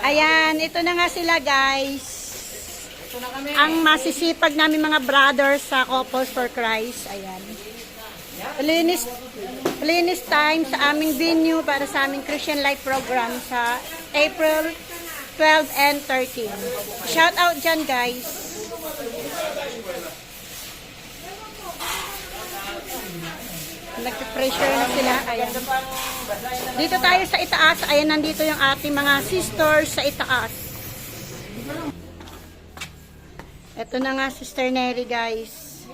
Ayan, ito na nga sila guys. Ito na kami. Ang masisipag namin mga brothers sa Couples for Christ. Ayan. Linis time sa aming venue para sa aming Christian Life program sa April 12 and 13. Shout out dyan guys. Nag-pressure na sila. Ayan. Dito tayo sa itaas. Ayan, nandito yung ating mga sisters sa itaas. Ito na nga, Sister Neri, guys.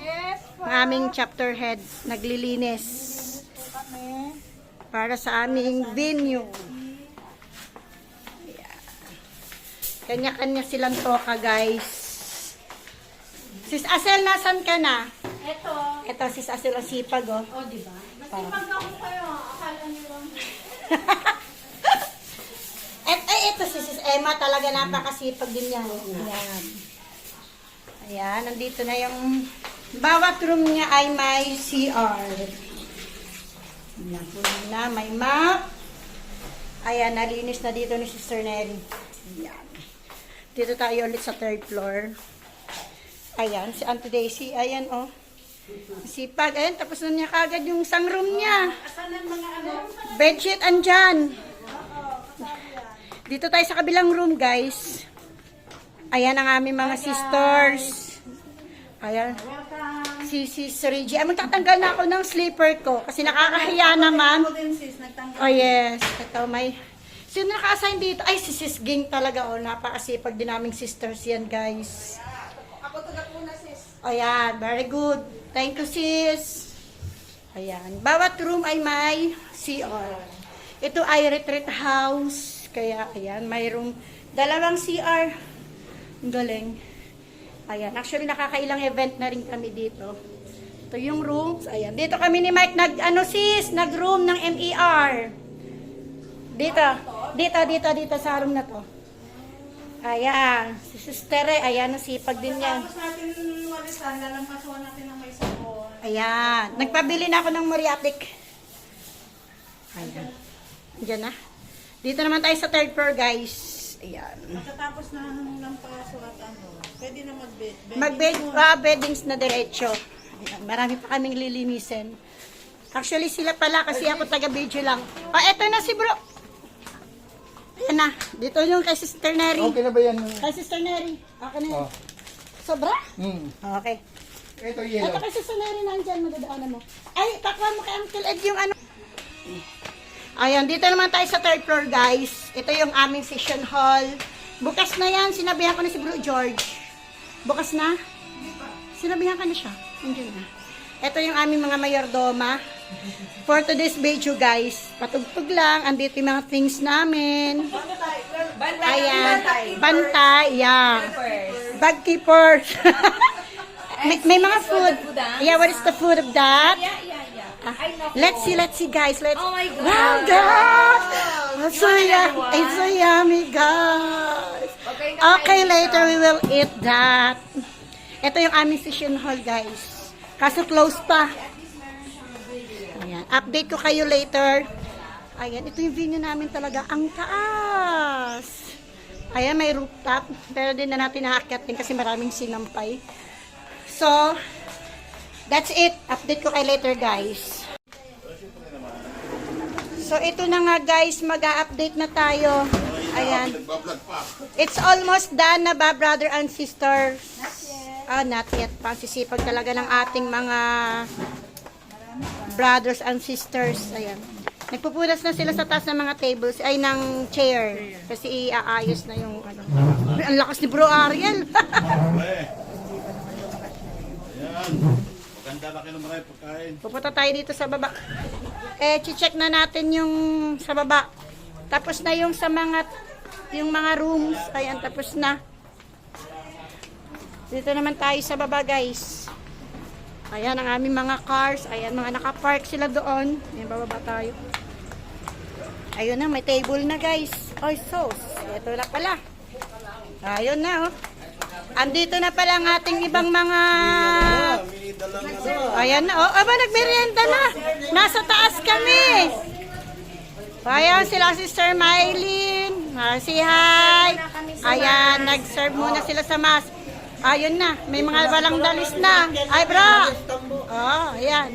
Ang aming chapter head. Naglilinis. Para sa aming venue. Kanya-kanya silang toka, guys. Sis Asel, nasan ka na? Ito, Sis Asel, ang sipag, oh. O, diba? Masipag ako kayo. Akala niyo lang. Ito si Sis Emma, talaga napakasipag din yan. Ayan. Ayan, nandito na yung bawat room niya ay may CR. Ayan, na may map. Ayan, nalinis na dito ni Sister Nelly. Ayan. Dito tayo ulit sa third floor. Ayan, si Auntie Daisy. Ayan, oh. Sipag. Ayan, tapos na niya kagad yung isang room niya. Bedsheet andyan. Dito tayo sa kabilang room, guys. Ayan ang aming mga sisters. Ayan. Si Reggie. Ay, magtatanggal na ako ng sleeper ko. Kasi nakakahiya naman. Oh, yes. Ito, may... Sino naka-assign dito? Ay, si Sis Ging talaga. Oh, napakasipag din naming sisters yan, guys. Ako taga-puna, sis. Ayan, very good. Thank you, sis. Ayan. Bawat room ay may CR. Ito ay retreat house. Kaya, ayan, may room. Dalawang CR. Ang galing. Ayan. Actually, nakakailang event na rin kami dito. Ito yung rooms. Ayan. Dito kami ni Mike nag-room ng MER. Dito sa room na to. Ayan. Si Sister, ayan, nasipag din yan. Tapos natin walisan, lalampasuan natin ng may sabon. Ayan. Nagpabili na ako ng Moriatic. Ayan. Diyan na. Dito naman tayo sa third floor, guys. Ayan. Pagkatapos ng lampaso at pwede na Beddings na diretso. Ayan. Marami pa kaming lilinisin. Actually, sila pala kasi ako taga-video lang. Oh, eto na si bro. Ayan na. Dito yung kay Sister Neri. Okay na ba yan? Kay Sister Neri. Okay na yan. Oh. Sobra? Hmm. Okay. Ito Ito yellow. kay Sister Neri nandyan. Madadaanan mo. Ay, takwa mo kay Uncle Ed yung ano. Ayan, dito naman tayo sa third floor, guys. Ito yung aming session hall. Bukas na yan. Sinabihan ko na si Bro George. Bukas na? Sinabihan ka na siya. Hindi na. Ito yung aming mga mayordoma. For today's video, guys. Patugtog lang. Andito yung mga things namin. Ayan. Bantay. Yeah. Bag keepers. may mga food. Yeah, what is the food of that? Let's see, guys. Oh my God. Wow, God! It's so yummy, guys. Okay, later we will eat that. Ito yung aming session hall, guys. Kaso close pa. Ayan. Update ko kayo later. Ayan, ito yung venue namin talaga. Ang taas. Ayan, may rooftop. Pero din na natin nakakyatin kasi maraming sinampay. So, that's it. Update ko kayo later, guys. So, ito na nga, guys. Mag-a-update na tayo. Ayan. It's almost done na ba, brother and sisters? Not yet. Pangsisipag talaga ng ating mga brothers and sisters. Ayan. Nagpupunas na sila sa taas ng mga tables, ay ng chair. Kasi iaayos na yung ano. Ang lakas ni Bro Ariel. Maganda ba kayo ng maraming pagkain? Pupunta tayo dito sa baba. Check na natin yung sa baba. Tapos na yung sa mga rooms. Ayan, tapos na. Dito naman tayo sa baba, guys. Ayan ang aming mga cars. Ayan, mga nakapark sila doon. Ayan, bababa tayo. Ayun na, may table na, guys. Oy, sauce. Ito na pala. Ayun na, oh. Andito na pala ang ating ibang mga... Ayan na, oh. Aba, nagmerienda na. Nasa taas kami. Ayan, sila Sister Mylene. Say hi. Ayan, nag-serve muna sila sa mas. Ayun na, may mga walang dalis na. Ay, bro. Oh, ayan.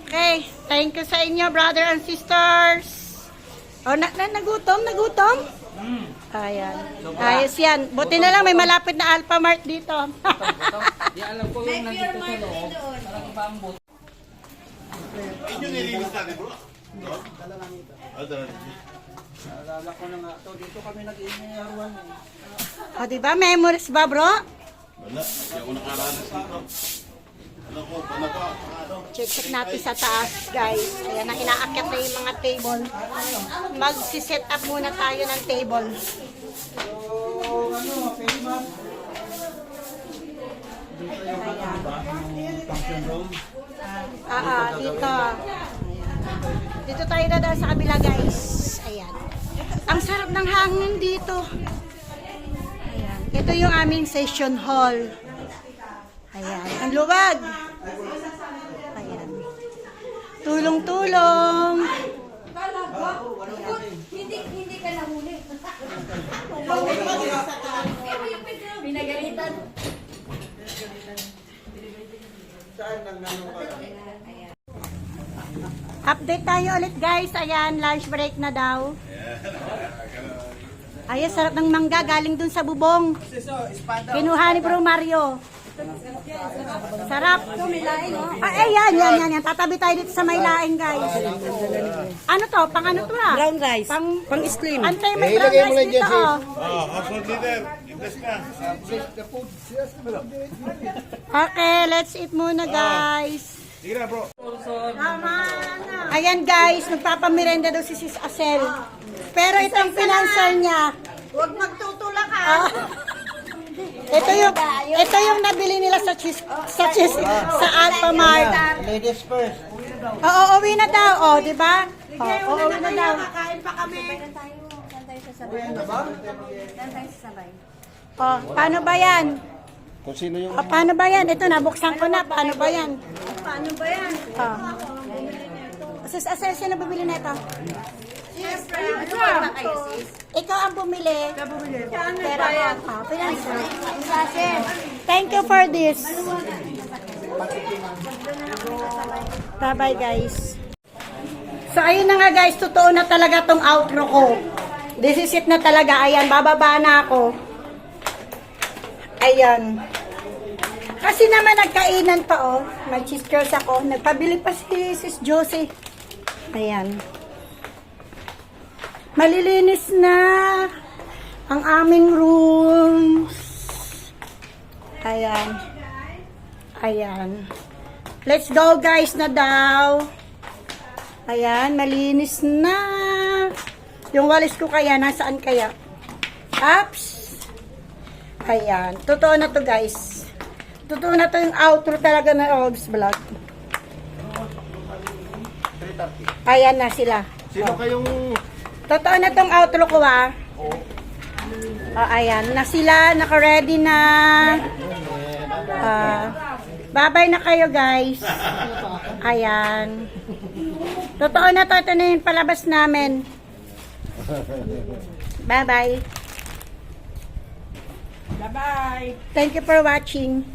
Okay, thank you sa inyo, brother and sisters. Oh, nagutom? Ayan. Ayos yan. Buti na lang may malapit na Alphamart dito. Di alam ko yung nandito sa loob. Parang ibang Yung nilinis natin, bro. Naalala ko na nga to. Dito kami nag-iingayaruan. O, diba? Memories ba, bro? Wala, hindi ako nakaranas dito. Ano ko, Check natin sa taas, guys. Ayan na, inaakyat na yung mga table. Mag-set up muna tayo ng table. Dito. Dito tayo dadaan sa kabila, guys. Ayan. Ang sarap ng hangin dito. Ayan. Ito yung aming session hall. Ayan. Ang luwag. Ayan. Tulong-tulong. Hindi ka nahuli. Pinagalitan. Update tayo ulit, guys. Ayan, lunch break na daw. Ayan, sarap ng mangga. Galing dun sa bubong. Kinuha ni Bro Mario. Sarap. Yan. Tatabi tayo dito sa may laing, guys. Ano to? Pang ano to ah? Brown rice. Pang slim. Antay, may brown rice dito oh. household leader, invest ka. Okay, let's eat muna, guys. Sige na, bro. Ayan, guys. Magpapamirenda daw si Sis Acel. Pero itong pinanser niya. Huwag magtutulak ha. Ito yung nabili nila sa Alphamart. Ladies first. Oo, uwi na daw. Oh, di ba? Oo, uwi na daw. Kakain pa kami. Oh, paano ba yan? Kung sino yung... Oh, paano ba yan? Ito, nabuksan ko na. Paano ba yan? Paano ba yan? Oh. Sis Acel, sino bumili na ito? Siyempre. Ano ba kayo sis? Ikaw ang bumili. Pero ako. Pinanser. Thank you for this. Bye-bye, guys. So, ayun na nga, guys. Totoo na talaga tong outro ko. This is it na talaga. Ayan, bababa na ako. Ayan. Kasi naman nagkainan pa, oh. May cheese curls ako. Nagpabili pa si Sis Josie. Ayan. Malilinis na ang aming rooms. Ayan. Ayan. Let's go, guys, na daw. Ayan, malinis na. Yung walis ko kaya, nasaan kaya? Ups. Ayan. Totoo na to, guys. Totoo na to yung outro talaga na Obs Vlog. Ayan na sila. Sino kayong... Totoo na tong outro ko ah. Ayan. Na sila. Naka-ready na. Bye-bye na kayo, guys. Ayan. Totoo na to. Ito na yung palabas namin. Bye-bye. Bye-bye. Thank you for watching.